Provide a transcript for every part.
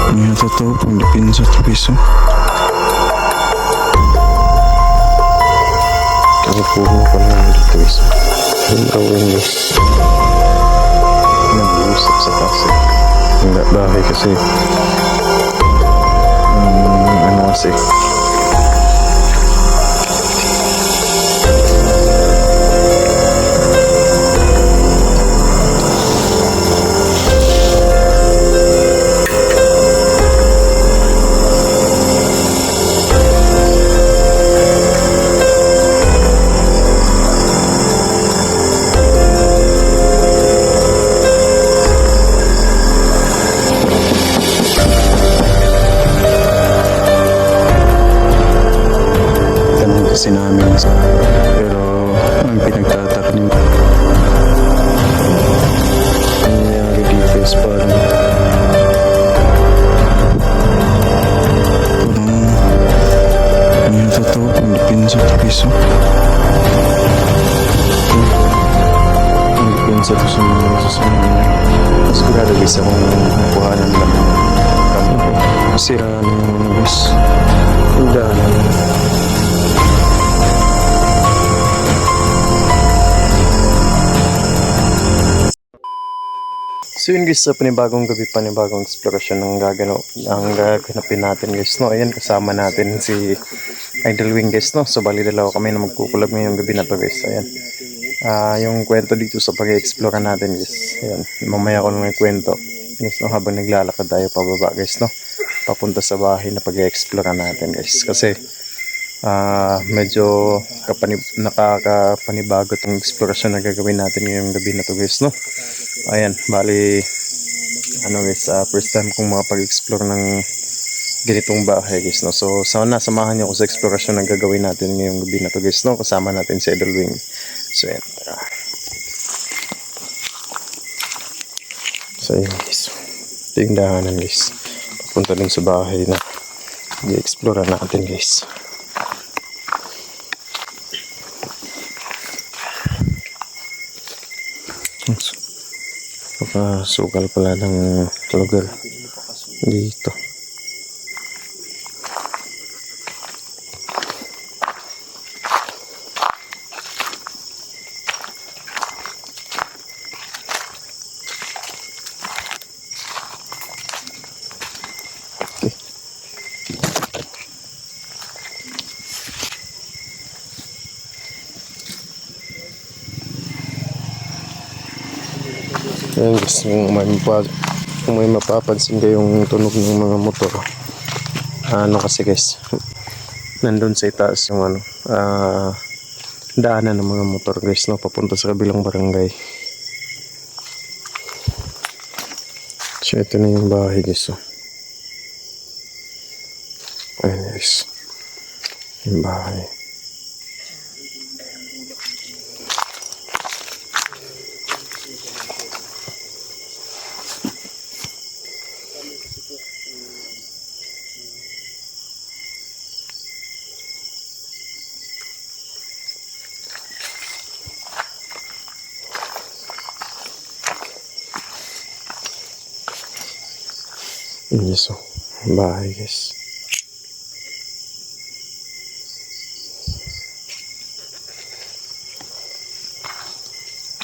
Ngayon totoo pang dipinsa ito guys. Ang puno pa naman dito guys. Yung gawin guys. Nag-uusap sa kasi. Hindi bahay kasi. Ano kasi. Kasi namin pero ang pinagtataka niyo Nangyari dito is parang ngayon totoo pang dipinsa ito guys. hindi pinsa ko sa mga nasusunod. Mas sigurado guys akong nakuhanan lang ng kampo. Masira na yung ano guys. Hindi na. So yun guys, sa panibagong gabi, panibagong eksplorasyon ang gaganapin natin guys, no? Ayan, kasama natin si Idol Wing guys, no? So bali dalawa kami na magkukulab ngayong gabi na to guys, ayan. Yung kwento dito sa pag-explore natin guys, ayan, mamaya ko lang yung kwento guys, no? Habang naglalakad tayo pababa guys, no? Papunta sa bahay na pag-explore natin guys, kasi medyo nakakapanibago itong eksplorasyon na gagawin natin ngayong gabi na to guys, no? Ayan, bali ano guys, first time kong makapag-explore ng ganitong bahay guys, no? So sana samahan niyo ako sa eksplorasyon na gagawin natin ngayong gabi na to guys, no? Kasama natin si Idol Wing. So ayan, tara. So ayan guys, ito yung dahanan guys, papunta din sa bahay na i-explore natin guys. Napakasukal pala ng lugar dito. Okay. Ayan guys, kung may mapapansin kayong tunog ng mga motor, ano kasi guys, nandun sa itaas yung ano, daanan ng mga motor guys, no, papunta sa kabilang barangay. So ito na yung bahay guys, oh. Ayan guys, yung bahay. Yes, oh. Bahay guys.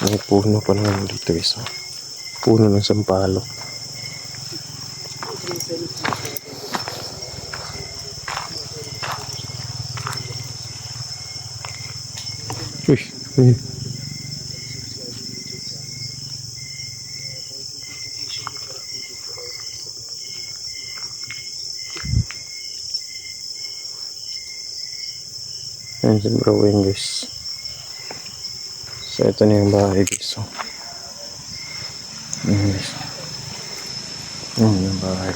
May puno pa naman dito guys, oh. Puno ng sampalok. Uy, ayun. Ayan si Bro Wing guys. So ito na yung bahay guys, oh. Ayan guys. Ayan yung bahay.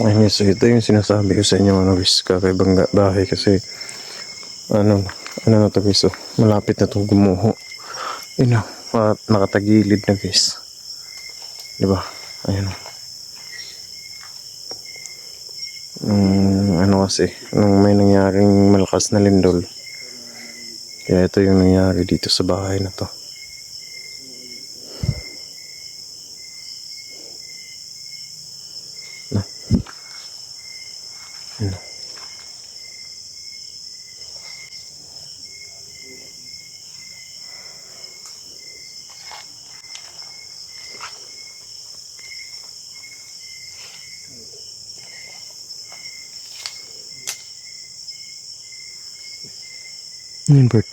Ayan guys, so ito yung sinasabi ko sa inyo ano guys, kakaibang bahay kasi ano na to guys, oh. Malapit na itong gumuho. Ayun, oh. Nakatagilid na guys, diba? Ayan, oh. Ano kasi, nung may nangyaring malakas na lindol, Kaya ito yung nangyari dito sa bahay na to. Na. Ano? Ano yun, Bert?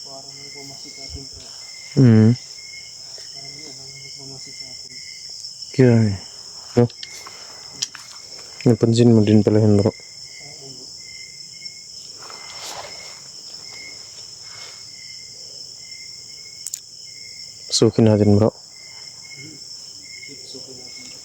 Parang may pumasok sa atin bro. Hmm. Parang may pumasok sa atin. Kaya eh. No? Napansin mo din pala yun, bro. Sukin natin, bro. Ipsukin natin.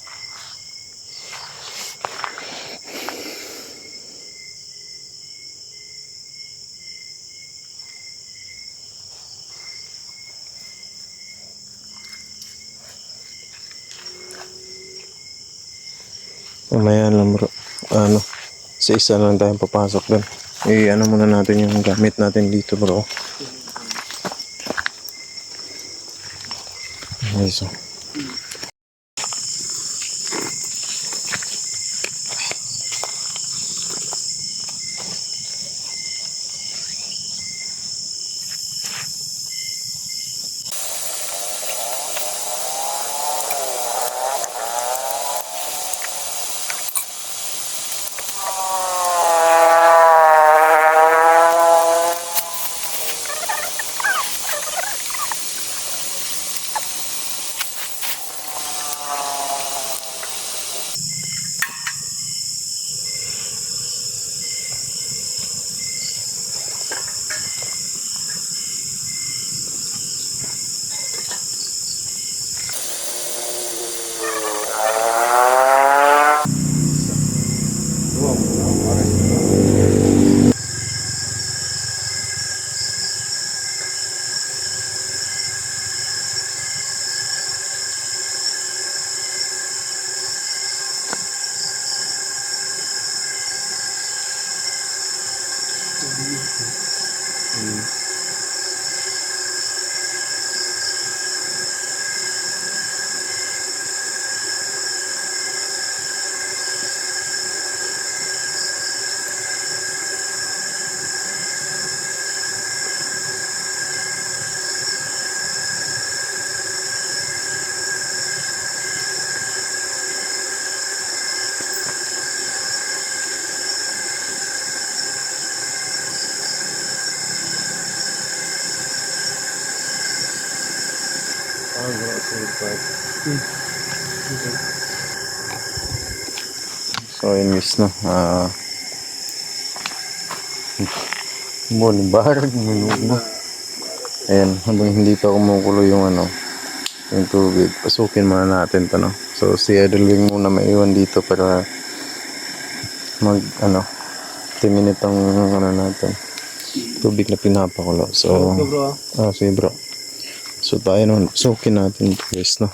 Mamaya lang, bro. Ano? Sa isa lang tayong papasok dun. Ano muna natin yung gamit natin dito, bro. Okay, so. So, yun guys, no. Barag, minuno. Ayan, habang hindi pa kumukulo yung yung tubig, pasukin muna natin to, no. So, si Idolwing muna maiwan dito para timinit ang natin. Tubig na pinapakulo. So, Bro. sige bro. So, tayo naman, pasukin natin ito guys, no.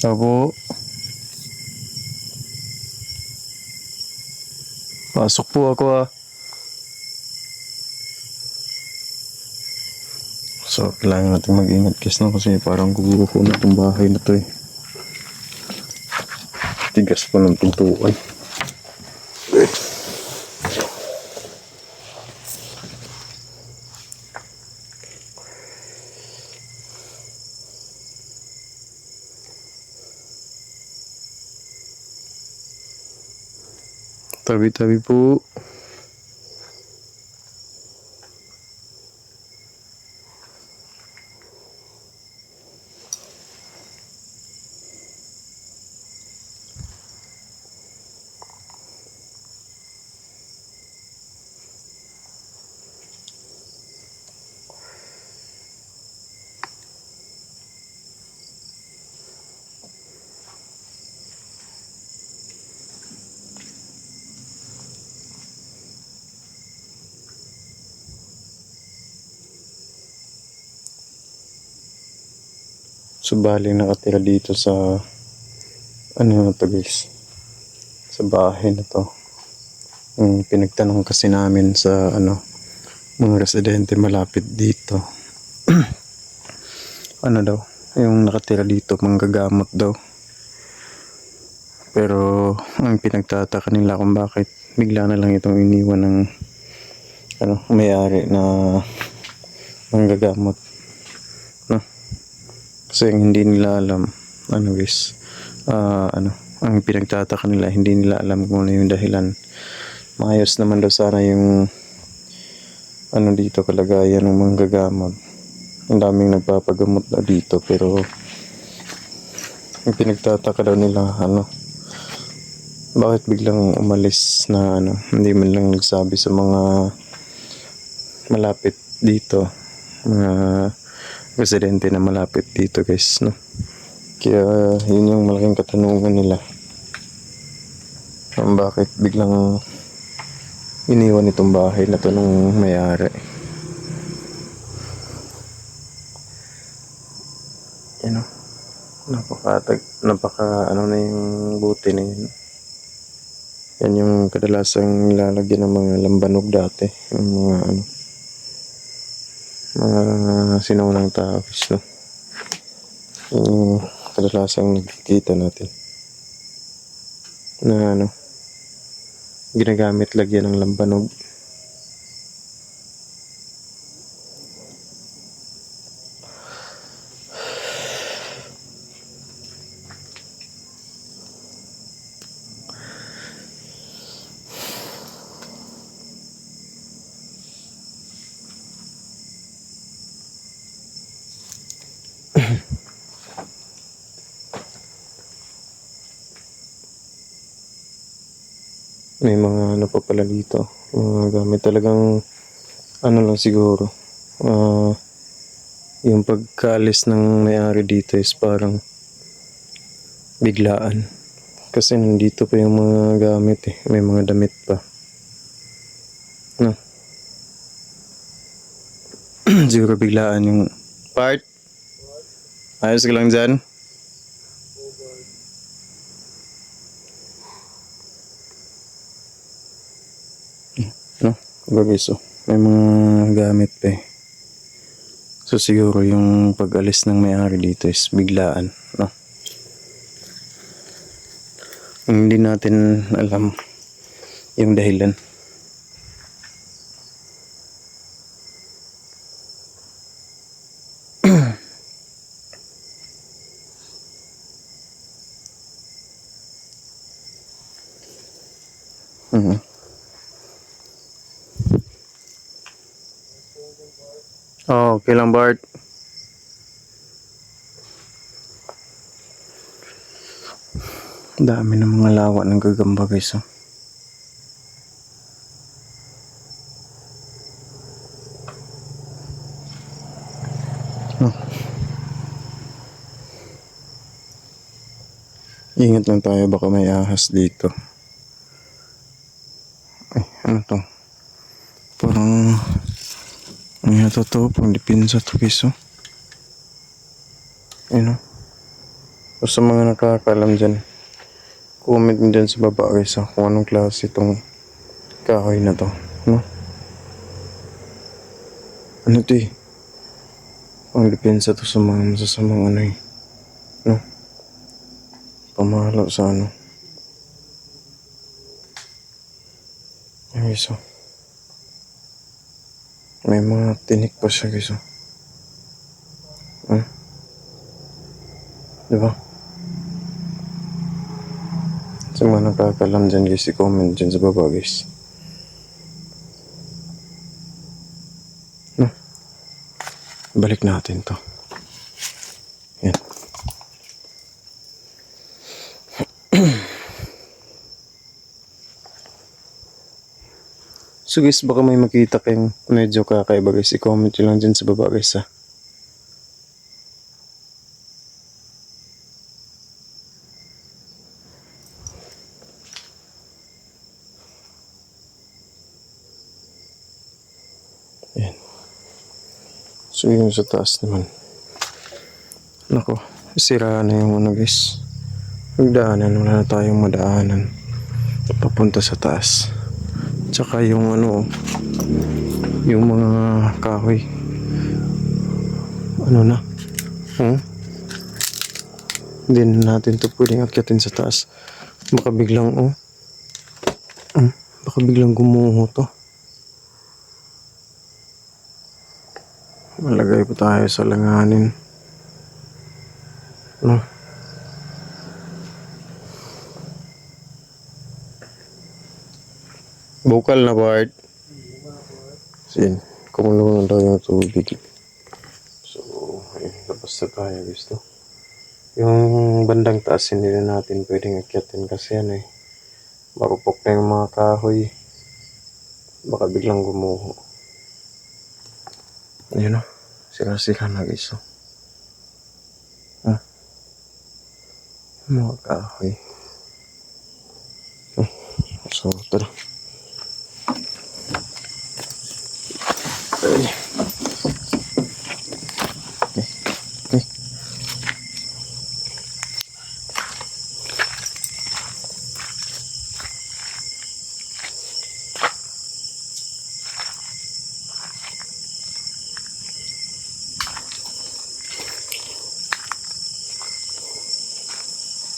Abo. Pasok po ako So, kailangan natin mag-ingat guys, no? Kasi parang guguho na itong bahay na to eh. Tigas po ng pintuan. Tabi-tabi po. So bali nakatira dito sa ano na to guys, sa bahay na to. Pinagtanong kasi namin sa mga residente malapit dito. Ano daw, yung nakatira dito manggagamot daw. Pero ang pinagtataka nila kung bakit bigla na lang itong iniwan ng may-ari na manggagamot. No? Kasi hindi nila alam, guys, ang pinagtataka nila, hindi nila alam kung ano yung dahilan. Maayos naman daw sana yung dito kalagayan ng manggagamot. Ang daming nagpapagamot na dito, pero ang pinagtataka daw nila, bakit biglang umalis na hindi man lang nagsabi sa mga malapit dito, mga residente na malapit dito guys, no? Kaya yun yung malaking katanungan nila, bakit biglang iniwan itong bahay na to nung may-ari. Napaka na yung buti na yun. Yan yung kadalasang nilalagyan ng mga lambanog dati, yung mga sinaunang tao, no? Yung kadalasang nakikita natin na ginagamit lagyan ng lambanog. May mga pa pala dito, mga gamit talagang lang siguro, yung pagkaalis ng may-ari dito is parang biglaan, kasi nandito pa yung mga gamit may mga damit pa, no? Siguro biglaan yung part. Ayos ka lang dyan. No? Bagay, so may mga gamit pa So siguro yung pag-alis ng may-ari dito is biglaan, no? Hindi natin alam yung dahilan. Oh, okay lang Bart. Dami ng mga lawa ng gagamba guys, oh. Ingat lang tayo, baka may ahas dito. Ay, ano to? Parang ano to? Pang dipinsa to guys, oh. Ayun, oh. O sa mga nakakaalam dyan, comment dyan sa baba guys, oh, kung anong klase itong kahoy na to, no? Ano to pang dipinsa to sa mga masasamang no? Pamahalaw sa Ayun guys, oh. May mga tinik pa siya guys, oh. Diba? Sa mga nakakalam dyan guys, i-comment dyan sa baba guys. No? Balik natin to. Yan. So guys, baka may makita kayong medyo kakaiba guys, i-comment nyo lang dyan sa baba guys, ha. Yan. So yun sa taas naman. Nako. Sira na yung ano guys. Magdaanan, wala na tayong madaanan. Papunta sa taas. Tsaka yung ano, yung mga kahoy. Ano na? Hindi na natin to pwedeng akyatin sa taas. Baka biglang baka biglang gumuho to. Malagay pa tayo sa langanin. No? Bukal na Bart. Sin, kumulo na daw yung tubig. So, ayun, labas na tayo gusto. Yung bandang taas hindi na natin pwedeng akyatin kasi ano marupok na yung mga kahoy. Baka biglang gumuho. Ayun o, sila na guys. Mga kahoy. So, tara. Ay. Okay.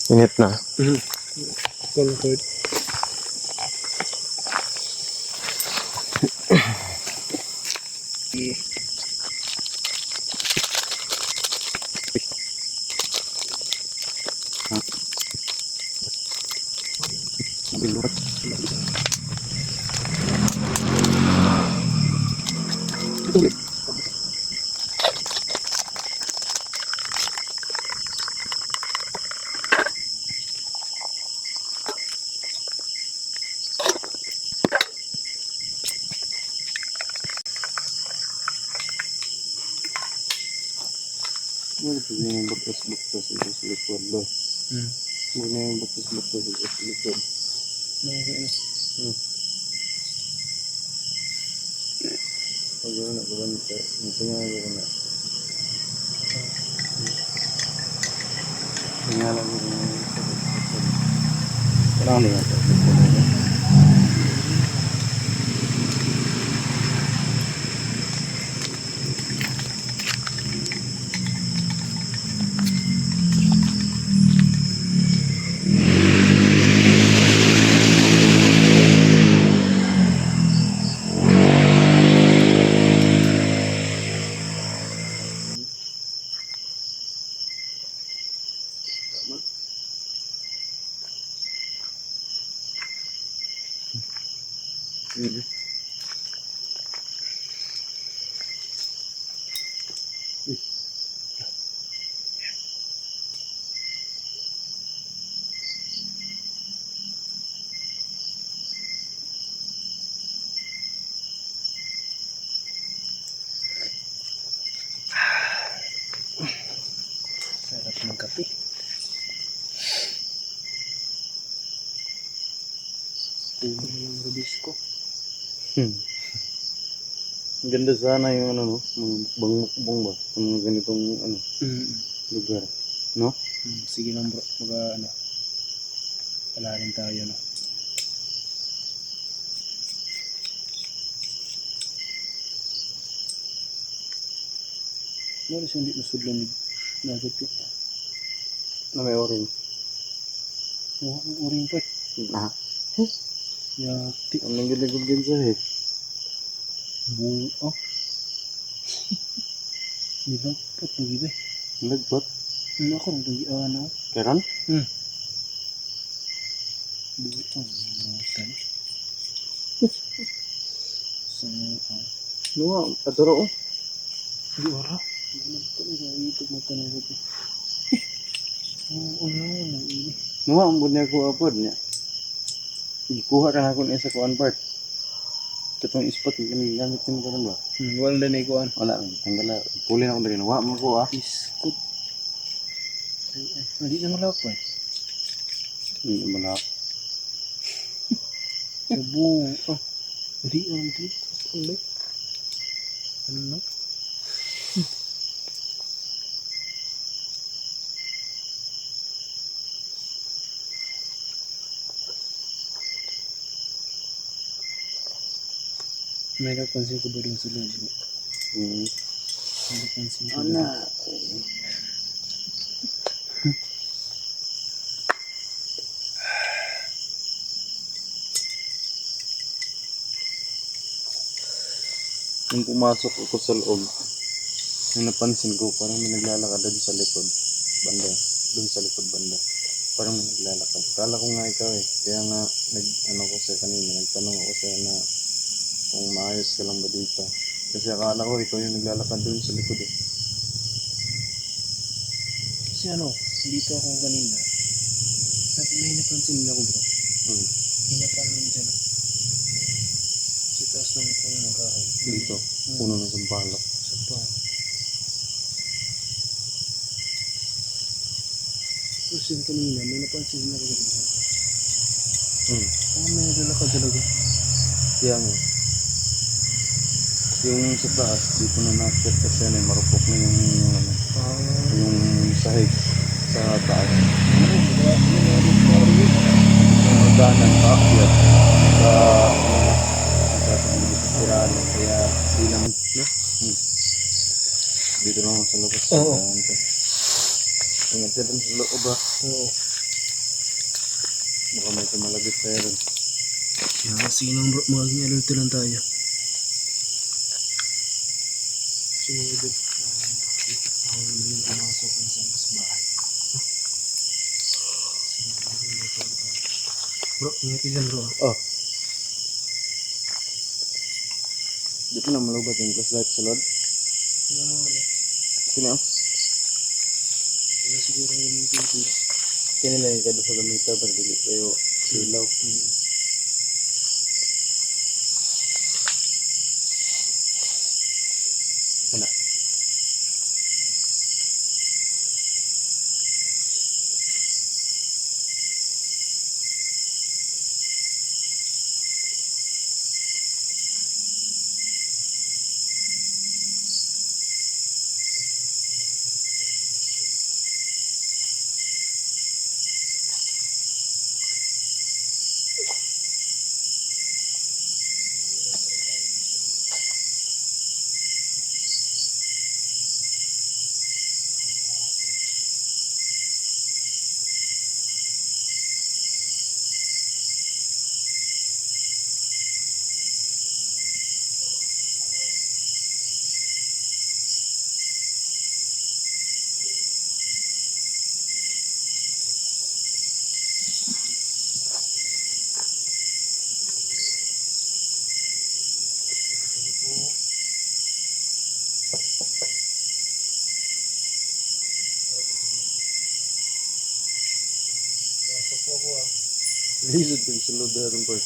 Init na. Cold. Ano po yung batas-batas ito sa likod ba? Ano yung batas-batas ito sa likod? Pagano na, pagano sa tingala ko na. Tingala ko na parang ano nga ito? Sarap ng kape. Yung rubis ko. Ang ganda sana yung ano no, mga mukbang ba? Sa mga ganitong ano, lugar. No? Sige lang bro. Pala rin tayo no. Wala siya hindi nasudlan ni dagat ko. Na may orange. Oh, ang uring pa. Ah, Yati. ang nagligod din sa Buo. Nilapot lagi ba? Nagbat. Ano ako nang lagi ano? Karon? Buo ang matan. Nuwa, adoro oh. Di ora. Ano ko na ito mata na ito. Oh, ano na ini. Nuwa, ang niya ko apod niya. Ikuha ka na ako sa kuan part. Katong spot yung gamit din ko ba? Wala na ikuan. Wala, tanggala. Puli na ako dali. Nuwa mo ko Iskut. Hindi na malapay. Hindi malap. Buo. Hindi ang trip. Ano? May napansin ko ba rin sa loob bro? Hmm. May napansin ko Ano? ba? Nung pumasok ako sa loob, nung napansin ko, parang may naglalakad doon sa likod banda. Doon sa likod banda. Parang may naglalakad. Kala ko nga ikaw eh. Kaya nga, ano ko sa kanina, nagtanong ako sa'yo na kung maayos ka lang ba dito. Kasi akala ko ikaw yung naglalakad doon sa likod eh. Kasi ano, dito ako kanina. May napansin din ako bro. Hmm. Hinapan naman dyan. Sa taas ng puno ng kahoy. Dito, puno ng sampalok. Sa pa. Tapos yung kanina, may napansin din ako kanina. Hmm. May naglalakad talaga. Kaya nga. Yung sa taas, dito na nakit kasi ano, marupok na yung sahig sa taas. Yung hagdanan, paakyat sa siraan. Kaya di lang, no? Dito lang sa labas. Oo. Ingat ka dun sa loob ba? Oo. Baka may tumalagit sa'yo dun. Kaya kasi nang bro, maging alert lang tayo. Sinunod. Ako naman yung pumasok ng sa bahay. Bro, ingat ka dyan bro. Oh. Dito na malubat yung flashlight sa loob. Sino? Wala siguro gamitin ko. Kanila yung kado sa gamita pero dili kayo silaw. Ano? Lisod yung sulod na rin part.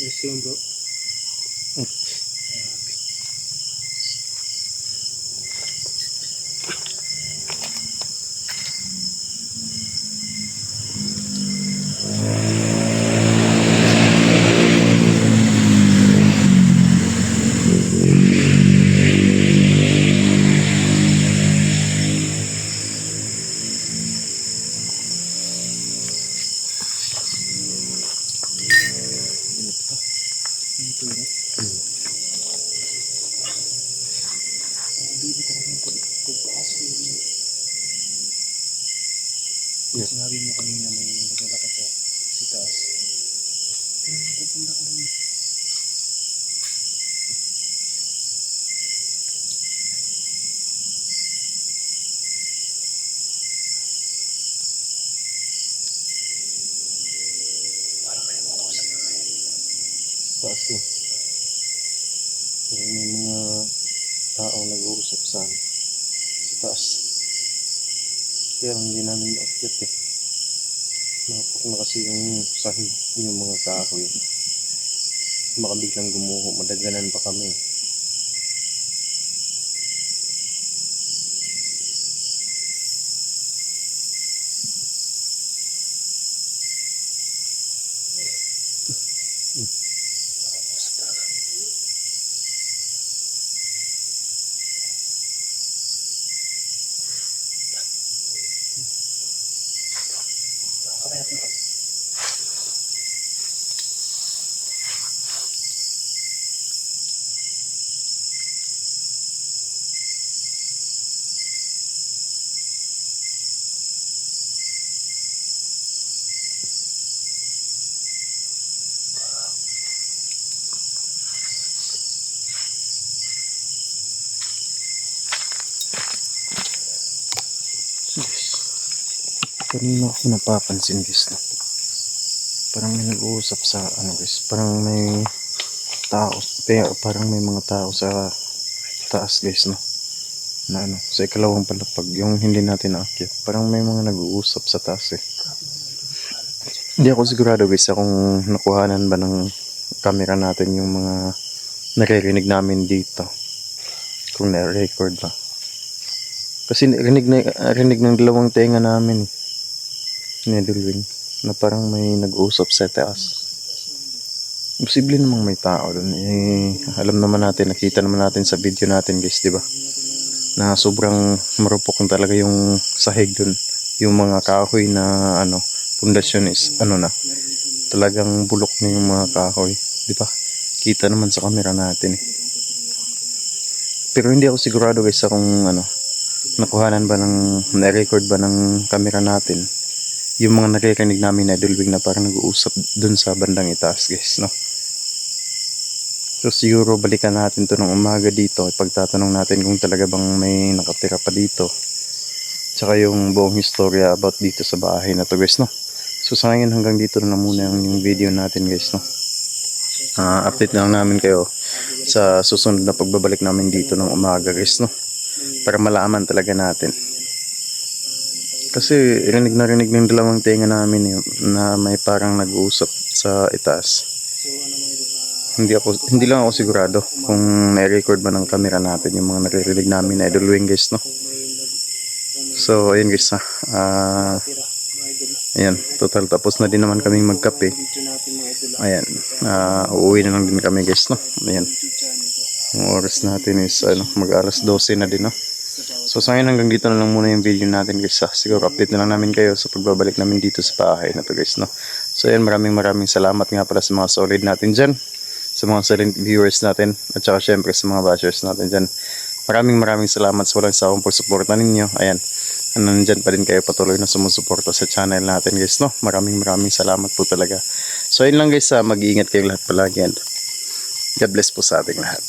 Yes lang bro. Ito yun. Hindi ba talaga yung pagpaas ko yun? Yeah. Sinabi mo kanina may naglalakad sa taas. Pero napupunta ko rin. Taas na. Parang may mga taong nag-uusap sa taas. Kaya hindi namin maakyat eh. Napok na kasi yung sahig, yung mga kahoy. Makabiglang gumuho, madaganan pa kami. Kanina ako napapansin guys na parang may nag-uusap sa guys, parang may tao, parang may mga tao sa taas guys no, na sa ikalawang palapag yung hindi natin naakyat, parang may mga nag-uusap sa taas eh. Hindi ako sigurado guys kung nakuhanan ba ng camera natin yung mga naririnig namin dito, kung na-record ba, kasi rinig ng dalawang tenga namin ni Idolwing na parang may nag-uusap sa taas. Posible namang may tao doon eh, alam naman natin, nakita naman natin sa video natin guys, di ba, na sobrang marupok talaga yung sahig doon, yung mga kahoy na pundasyon is na talagang bulok na yung mga kahoy, di ba, kita naman sa camera natin eh. Pero hindi ako sigurado guys kung nakuhanan ba na-record ba ng camera natin yung mga naririnig namin na Idolwing na parang nag-uusap dun sa bandang itaas guys no. So siguro balikan natin to ng umaga dito, ipagtatanong natin kung talaga bang may nakatira pa dito, tsaka yung buong historya about dito sa bahay na to guys no. So sa ngayon hanggang dito na muna yung video natin guys no. Update na lang namin kayo sa susunod na pagbabalik namin dito ng umaga guys no, para malaman talaga natin. Kasi rinig ng dalawang tenga namin na may parang nag-uusap sa itaas. Hindi lang ako sigurado kung na-record ba ng camera natin yung mga naririnig namin na Idolwing guys no. So ayun guys ayan, total tapos na din naman kaming magkape. Ayan, uuwi na lang din kami guys no. Ayan, yung oras natin is mag-alas 12 na din no. So sa ngayon hanggang dito na lang muna yung video natin guys. Siguro update na lang namin kayo sa pagbabalik namin dito sa bahay na to guys no. So ayan, maraming salamat nga pala sa mga solid natin dyan, sa mga silent viewers natin, at saka syempre sa mga bashers natin dyan. Maraming salamat sa walang sawang pagsuporta ninyo. Ayan, nandyan pa din kayo patuloy na sumusuporta sa channel natin guys no. Maraming salamat po talaga. So ayun lang guys, mag-iingat kayong lahat palagi and God bless po sa ating lahat.